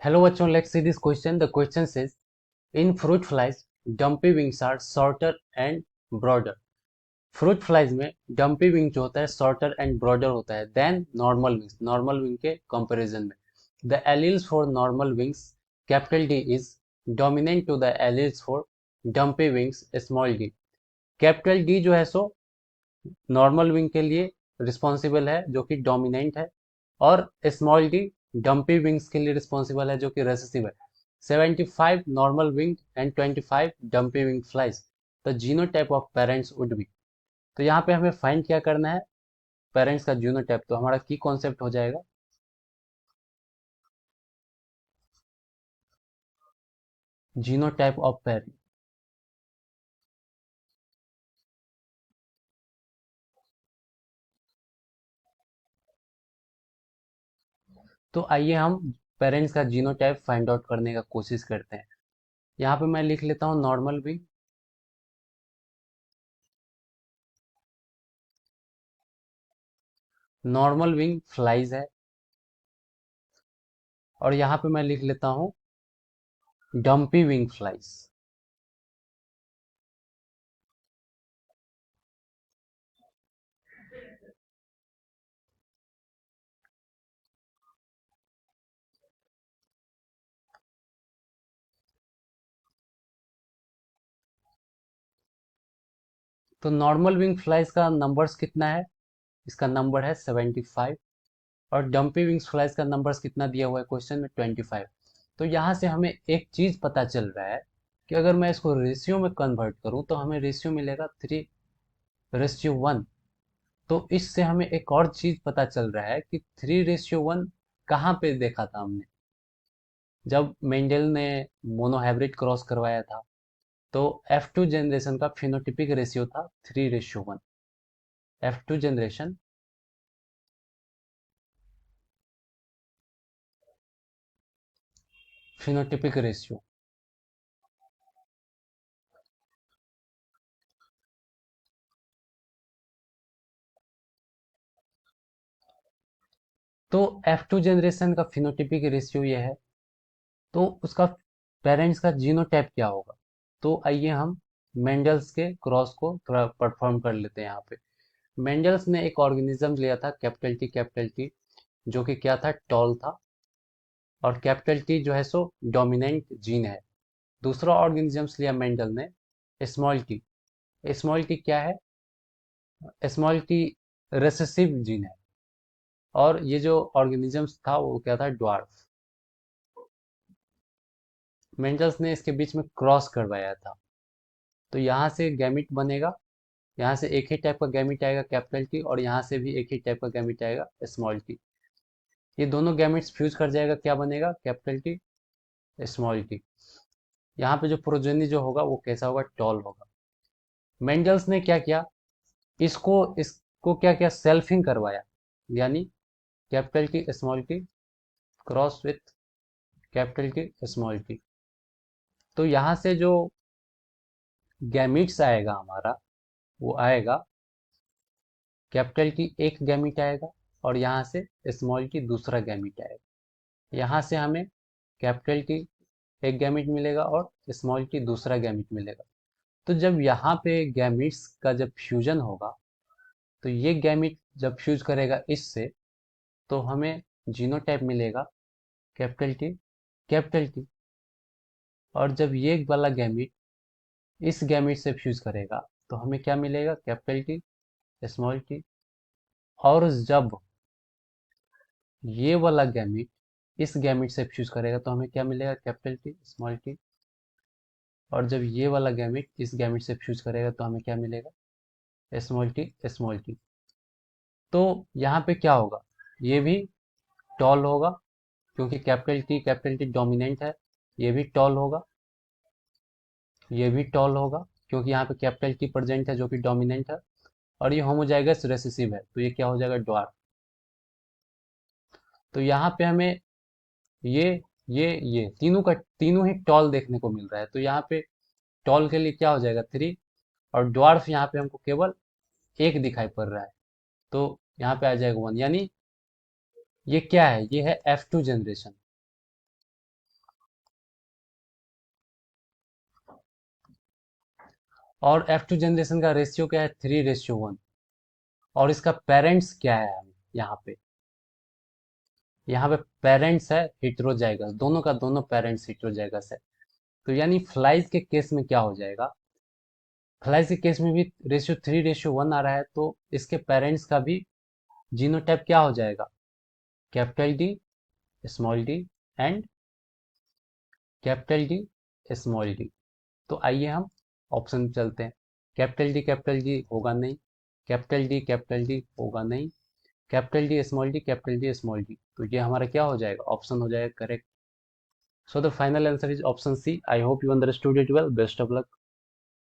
Hello बच्चों, let's see this question. The question says, in fruit flies, dumpy wings are shorter and broader. Fruit flies में dumpy wing जो होता है shorter and broader होता है than normal wing के comparison में. The alleles for normal wings capital D is dominant to the alleles for dumpy wings small D. Capital D जो है सो नॉर्मल विंग के लिए रिस्पॉन्सिबल है जो कि डोमिनेंट है, और स्मॉल डी डम्पी विंग्स के लिए रिस्पॉन्सिबल है जो कि रेसेसिव है. 75 normal wing and 25 dumpy wing flies. The genotype of parents would be. तो यहाँ पे हमें फाइंड क्या करना है, पेरेंट्स का जीनोटाइप. तो हमारा की कॉन्सेप्ट हो जाएगा जीनोटाइप ऑफ पेरेंट. तो आइए हम पेरेंट्स का जीनोटाइप फाइंड आउट करने का कोशिश करते हैं. यहाँ पे मैं लिख लेता हूँ normal wing. Normal wing flies है, और यहाँ पे मैं लिख लेता हूँ डम्पी विंग फ्लाइज. तो नॉर्मल विंग फ्लाइज का नंबर्स कितना है, इसका नंबर है 75, और डम्पी विंग्स फ्लाइज का नंबर्स कितना दिया हुआ है क्वेश्चन में 25. तो यहाँ से हमें एक चीज पता चल रहा है कि अगर मैं इसको रेशियो में कन्वर्ट करूँ तो हमें रेशियो मिलेगा 3:1. तो इससे हमें एक और चीज पता चल रहा है कि 3:1 कहाँ पे देखा था हमने, जब मेंडल ने मोनोहाइब्रिड क्रॉस करवाया था. तो F2 जनरेशन का फिनोटिपिक रेशियो था 3:1. F2 generation phenotypic ratio. तो F2 जनरेशन का फिनोटिपिक रेशियो ये है, तो उसका पेरेंट्स का जीनोटाइप क्या होगा. तो आइए हम मेंडल्स के क्रॉस को थोड़ा परफॉर्म कर लेते हैं. यहाँ पे मेंडल्स ने एक ऑर्गेनिज्म लिया था कैपिटल टी, जो कि क्या था, टॉल था. और कैपिटल टी जो है सो डोमिनेंट जीन है. दूसरा ऑर्गेनिजम्स लिया मेंडल ने, स्मॉल टी. स्मॉल टी क्या है, स्मॉल टी रेसेसिव जीन है. और ये जो ऑर्गेनिजम्स था वो क्या था, ड्वार्फ. मेंडल्स ने इसके बीच में क्रॉस करवाया था. तो यहाँ से गैमिट बनेगा, यहाँ से एक ही टाइप का गैमिट आएगा कैपिटल टी, और यहाँ से भी एक ही टाइप का गैमिट आएगा स्मॉल टी. ये दोनों गैमिट्स फ्यूज कर जाएगा, क्या बनेगा, कैपिटल टी स्मॉल टी. यहाँ पे जो प्रोजेनी जो होगा वो कैसा होगा, टॉल होगा. मेंडल्स ने क्या किया, इसको क्या किया, सेल्फिंग करवाया. यानी capital T small T cross with capital T small T. तो यहाँ से जो गैमिट्स आएगा हमारा, वो आएगा कैपिटल टी एक गैमिट आएगा, और यहाँ से स्मॉल टी दूसरा गैमिट आएगा. यहाँ से हमें कैपिटल टी एक गैमिट मिलेगा और स्मॉल टी दूसरा गैमिट मिलेगा. तो जब यहाँ पे गैमिट्स का जब फ्यूजन होगा, तो ये गैमिट जब फ्यूज करेगा इससे, तो हमें जीनोटाइप मिलेगा कैपिटल टी. और जब ये वाला गैमिट इस गैमिट से फ्यूज करेगा तो हमें क्या मिलेगा, कैपिटल टी स्मॉल टी. और जब ये वाला गैमिट इस गैमिट से फ्यूज करेगा तो हमें क्या मिलेगा, कैपिटल टी स्मॉल टी. और जब ये वाला गैमिट इस गैमिट से फ्यूज करेगा तो हमें क्या मिलेगा, स्मॉल टी स्मॉल टी. तो यहाँ पे क्या होगा, ये भी टॉल होगा क्योंकि कैपिटल टी डोमिनेंट है. ये भी टॉल होगा, ये भी टॉल होगा क्योंकि यहाँ पे कैपिटल टी प्रेजेंट है जो कि डोमिनेंट है. और ये होमोजाइगस रेसेसिव है, तो ये क्या हो जाएगा, ड्वार्फ. तो यहाँ पे हमें ये ये तीनों ही टॉल देखने को मिल रहा है. तो यहाँ पे टॉल के लिए क्या हो जाएगा, 3. और ड्वार्फ यहाँ पे हमको केवल एक दिखाई पड़ रहा है, तो यहाँ पे आ जाएगा 1. यानी ये क्या है, ये है F2 जनरेशन. और F2 जनरेशन का रेशियो क्या है, 3:1। और इसका पेरेंट्स क्या है, यहाँ पे पेरेंट्स है हेटेरोजाइगस, दोनों का दोनों पेरेंट्स हेटेरोजाइगस है। तो यानी फ्लाइज के केस में क्या हो जाएगा, फ्लाइज के केस में भी रेशियो 3:1 आ रहा है, तो इसके पेरेंट्स का भी जीनोटाइप क्या हो जाएगा, capital D, small D and capital D, small D. तो आइए हम ऑप्शन में चलते हैं। कैपिटल डी होगा नहीं, कैपिटल डी होगा नहीं, कैपिटल डी स्मॉल डी, तो ये हमारा क्या हो जाएगा, ऑप्शन हो जाएगा correct. So the final answer is option C. I hope you understood it well, best of luck.